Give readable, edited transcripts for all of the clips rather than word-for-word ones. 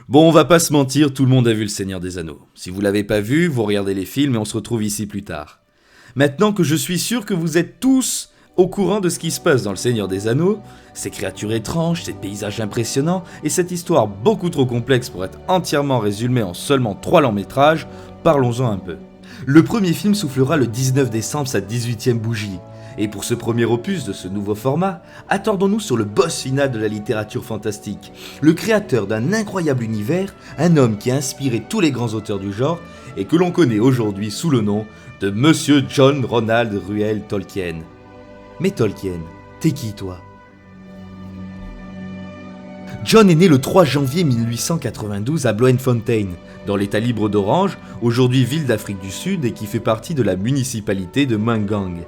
Bon, on va pas se mentir, tout le monde a vu Le Seigneur des Anneaux. Si vous l'avez pas vu, vous regardez les films et on se retrouve ici plus tard. Maintenant que je suis sûr que vous êtes tous au courant de ce qui se passe dans Le Seigneur des Anneaux, ces créatures étranges, ces paysages impressionnants et cette histoire beaucoup trop complexe pour être entièrement résumée en seulement 3 longs métrages, parlons-en un peu. Le premier film soufflera le 19 décembre sa 18e bougie. Et pour ce premier opus de ce nouveau format, attardons-nous sur le boss final de la littérature fantastique, le créateur d'un incroyable univers, un homme qui a inspiré tous les grands auteurs du genre et que l'on connaît aujourd'hui sous le nom de Monsieur John Ronald Reuel Tolkien. Mais Tolkien, t'es qui toi ? John est né le 3 janvier 1892 à Bloemfontein, dans l'état libre d'Orange, aujourd'hui ville d'Afrique du Sud et qui fait partie de la municipalité de Mangang.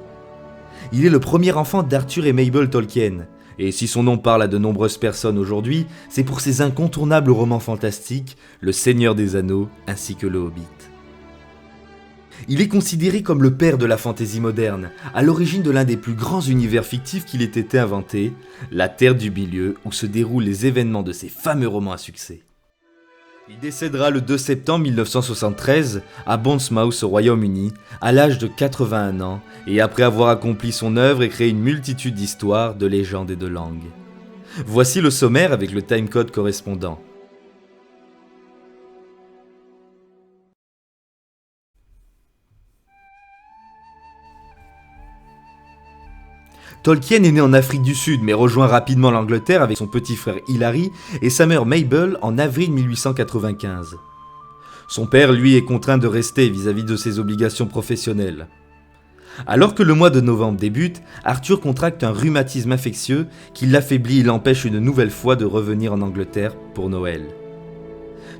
Il est le premier enfant d'Arthur et Mabel Tolkien, et si son nom parle à de nombreuses personnes aujourd'hui, c'est pour ses incontournables romans fantastiques, Le Seigneur des Anneaux ainsi que Le Hobbit. Il est considéré comme le père de la fantaisie moderne, à l'origine de l'un des plus grands univers fictifs qu'il ait été inventé, la Terre du Milieu, où se déroulent les événements de ses fameux romans à succès. Il décédera le 2 septembre 1973 à Bournemouth au Royaume-Uni, à l'âge de 81 ans, et après avoir accompli son œuvre et créé une multitude d'histoires, de légendes et de langues. Voici le sommaire avec le timecode correspondant. Tolkien est né en Afrique du Sud mais rejoint rapidement l'Angleterre avec son petit frère Hilary et sa mère Mabel en avril 1895. Son père, lui, est contraint de rester vis-à-vis de ses obligations professionnelles. Alors que le mois de novembre débute, Arthur contracte un rhumatisme infectieux qui l'affaiblit et l'empêche une nouvelle fois de revenir en Angleterre pour Noël.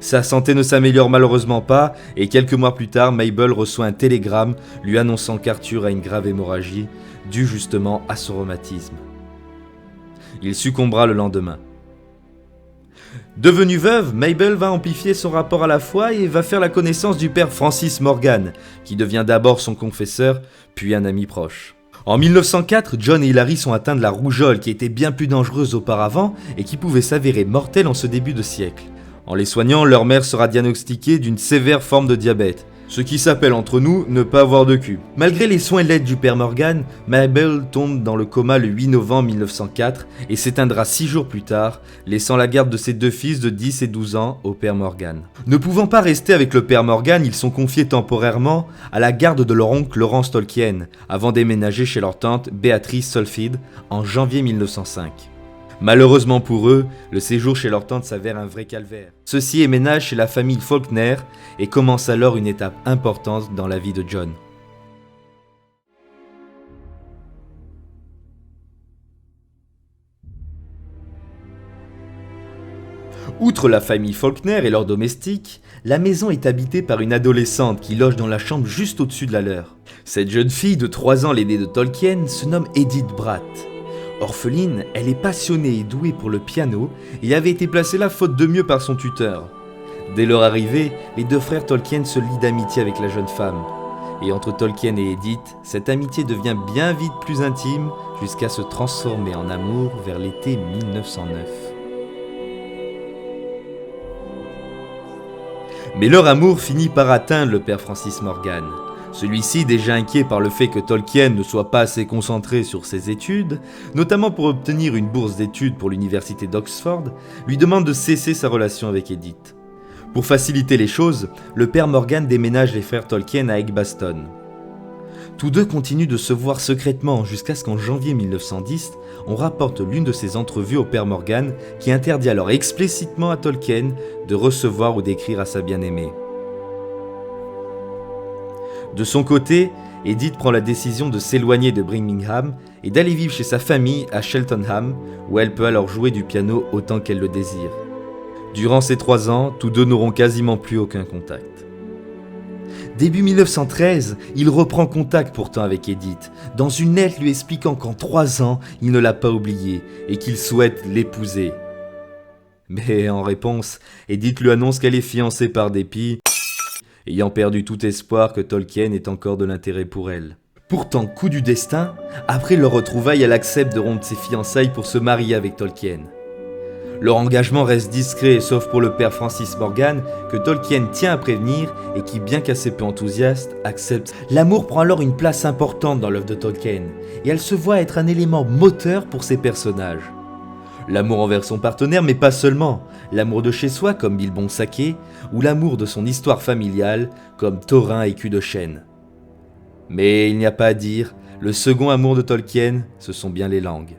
Sa santé ne s'améliore malheureusement pas et quelques mois plus tard, Mabel reçoit un télégramme lui annonçant qu'Arthur a une grave hémorragie due justement à son rhumatisme. Il succombera le lendemain. Devenue veuve, Mabel va amplifier son rapport à la foi et va faire la connaissance du père Francis Morgan, qui devient d'abord son confesseur, puis un ami proche. En 1904, John et Hilary sont atteints de la rougeole qui était bien plus dangereuse auparavant et qui pouvait s'avérer mortelle en ce début de siècle. En les soignant, leur mère sera diagnostiquée d'une sévère forme de diabète, ce qui s'appelle entre nous ne pas avoir de cul. Malgré les soins et l'aide du père Morgan, Mabel tombe dans le coma le 8 novembre 1904 et s'éteindra 6 jours plus tard, laissant la garde de ses 2 fils de 10 et 12 ans au père Morgan. Ne pouvant pas rester avec le père Morgan, ils sont confiés temporairement à la garde de leur oncle Laurence Tolkien, avant d'éménager chez leur tante Béatrice Solfid en janvier 1905. Malheureusement pour eux, le séjour chez leur tante s'avère un vrai calvaire. Ceux-ci éménagent chez la famille Faulkner et commence alors une étape importante dans la vie de John. Outre la famille Faulkner et leurs domestiques, la maison est habitée par une adolescente qui loge dans la chambre juste au-dessus de la leur. Cette jeune fille de 3 ans, l'aînée de Tolkien, se nomme Edith Bratt. Orpheline, elle est passionnée et douée pour le piano et avait été placée là faute de mieux par son tuteur. Dès leur arrivée, les 2 frères Tolkien se lient d'amitié avec la jeune femme. Et entre Tolkien et Edith, cette amitié devient bien vite plus intime jusqu'à se transformer en amour vers l'été 1909. Mais leur amour finit par atteindre le père Francis Morgan. Celui-ci, déjà inquiet par le fait que Tolkien ne soit pas assez concentré sur ses études, notamment pour obtenir une bourse d'études pour l'université d'Oxford, lui demande de cesser sa relation avec Edith. Pour faciliter les choses, le père Morgan déménage les frères Tolkien à Edgbaston. Tous deux continuent de se voir secrètement jusqu'à ce qu'en janvier 1910, on rapporte l'une de ces entrevues au père Morgan qui interdit alors explicitement à Tolkien de recevoir ou d'écrire à sa bien-aimée. De son côté, Edith prend la décision de s'éloigner de Birmingham et d'aller vivre chez sa famille à Cheltenham, où elle peut alors jouer du piano autant qu'elle le désire. Durant ces 3 ans, tous deux n'auront quasiment plus aucun contact. Début 1913, il reprend contact pourtant avec Edith, dans une lettre lui expliquant qu'en 3 ans, il ne l'a pas oubliée et qu'il souhaite l'épouser. Mais en réponse, Edith lui annonce qu'elle est fiancée par dépit, ayant perdu tout espoir que Tolkien ait encore de l'intérêt pour elle. Pourtant, coup du destin, après leur retrouvaille, elle accepte de rompre ses fiançailles pour se marier avec Tolkien. Leur engagement reste discret, sauf pour le père Francis Morgan, que Tolkien tient à prévenir et qui, bien qu'assez peu enthousiaste, accepte. L'amour prend alors une place importante dans l'œuvre de Tolkien, et elle se voit être un élément moteur pour ses personnages. L'amour envers son partenaire, mais pas seulement. L'amour de chez soi, comme Bilbon Saquet, ou l'amour de son histoire familiale, comme Thorin et Cul de Chêne. Mais il n'y a pas à dire, le second amour de Tolkien, ce sont bien les langues.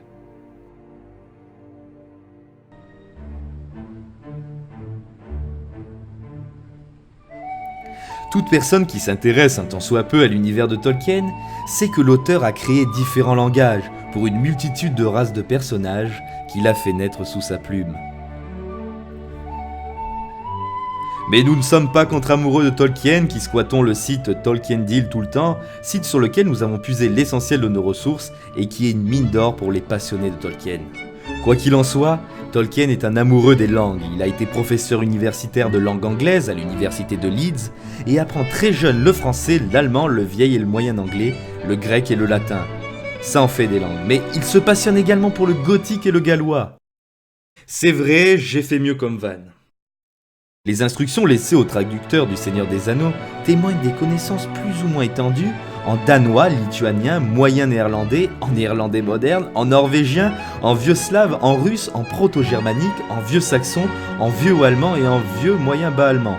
Toute personne qui s'intéresse un tant soit peu à l'univers de Tolkien sait que l'auteur a créé différents langages pour une multitude de races de personnages qu'il a fait naître sous sa plume. Mais nous ne sommes pas contre amoureux de Tolkien qui squattons le site Tolkien Deal tout le temps, site sur lequel nous avons puisé l'essentiel de nos ressources et qui est une mine d'or pour les passionnés de Tolkien. Quoi qu'il en soit, Tolkien est un amoureux des langues. Il a été professeur universitaire de langue anglaise à l'université de Leeds et apprend très jeune le français, l'allemand, le vieil et le moyen anglais, le grec et le latin. Ça en fait des langues, mais il se passionne également pour le gothique et le gallois. C'est vrai, j'ai fait mieux comme Van. Les instructions laissées au traducteur du Seigneur des Anneaux témoignent des connaissances plus ou moins étendues en danois, lituanien, moyen néerlandais, en néerlandais moderne, en norvégien, en vieux slave, en russe, en proto-germanique, en vieux saxon, en vieux allemand et en vieux moyen bas allemand.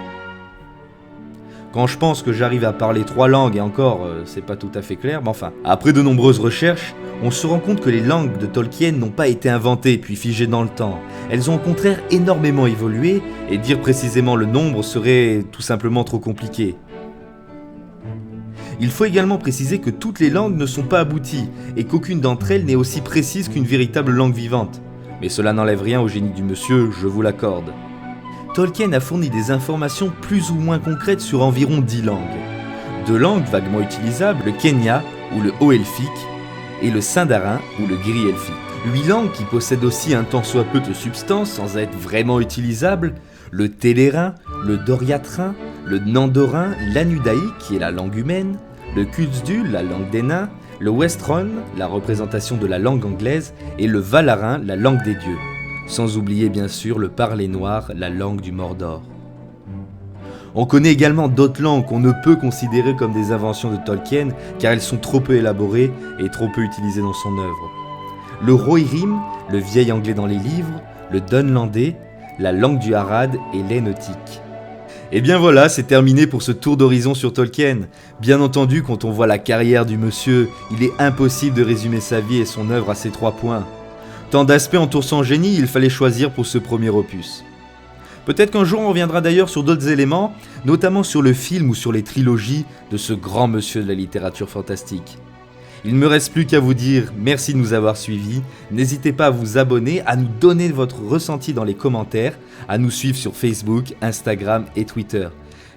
Quand je pense que j'arrive à parler 3 langues et encore, c'est pas tout à fait clair, mais enfin, après de nombreuses recherches, on se rend compte que les langues de Tolkien n'ont pas été inventées puis figées dans le temps. Elles ont au contraire énormément évolué, et dire précisément le nombre serait tout simplement trop compliqué. Il faut également préciser que toutes les langues ne sont pas abouties, et qu'aucune d'entre elles n'est aussi précise qu'une véritable langue vivante. Mais cela n'enlève rien au génie du monsieur, je vous l'accorde. Tolkien a fourni des informations plus ou moins concrètes sur environ 10 langues. 2 langues vaguement utilisables, le Quenya ou le haut-elfique, et le sindarin ou le gris-elfique. 8 langues qui possèdent aussi un tant soit peu de substance sans être vraiment utilisables, le télérin, le doriathrin, le nandorin, l'anudaïque qui est la langue humaine, le Kuzdul, la langue des nains, le Westron, la représentation de la langue anglaise, et le valarin, la langue des dieux. Sans oublier bien sûr le parler noir, la langue du Mordor. On connaît également d'autres langues qu'on ne peut considérer comme des inventions de Tolkien car elles sont trop peu élaborées et trop peu utilisées dans son œuvre. Le Rohirrim, le vieil anglais dans les livres, le dunlandais, la langue du Harad et l'énotique. Et bien voilà, c'est terminé pour ce tour d'horizon sur Tolkien. Bien entendu, quand on voit la carrière du monsieur, il est impossible de résumer sa vie et son œuvre à ces 3 points. Tant d'aspects entourent son génie, il fallait choisir pour ce premier opus. Peut-être qu'un jour on reviendra d'ailleurs sur d'autres éléments, notamment sur le film ou sur les trilogies de ce grand monsieur de la littérature fantastique. Il ne me reste plus qu'à vous dire merci de nous avoir suivis, n'hésitez pas à vous abonner, à nous donner votre ressenti dans les commentaires, à nous suivre sur Facebook, Instagram et Twitter.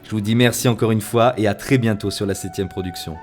Je vous dis merci encore une fois et à très bientôt sur la 7ème production.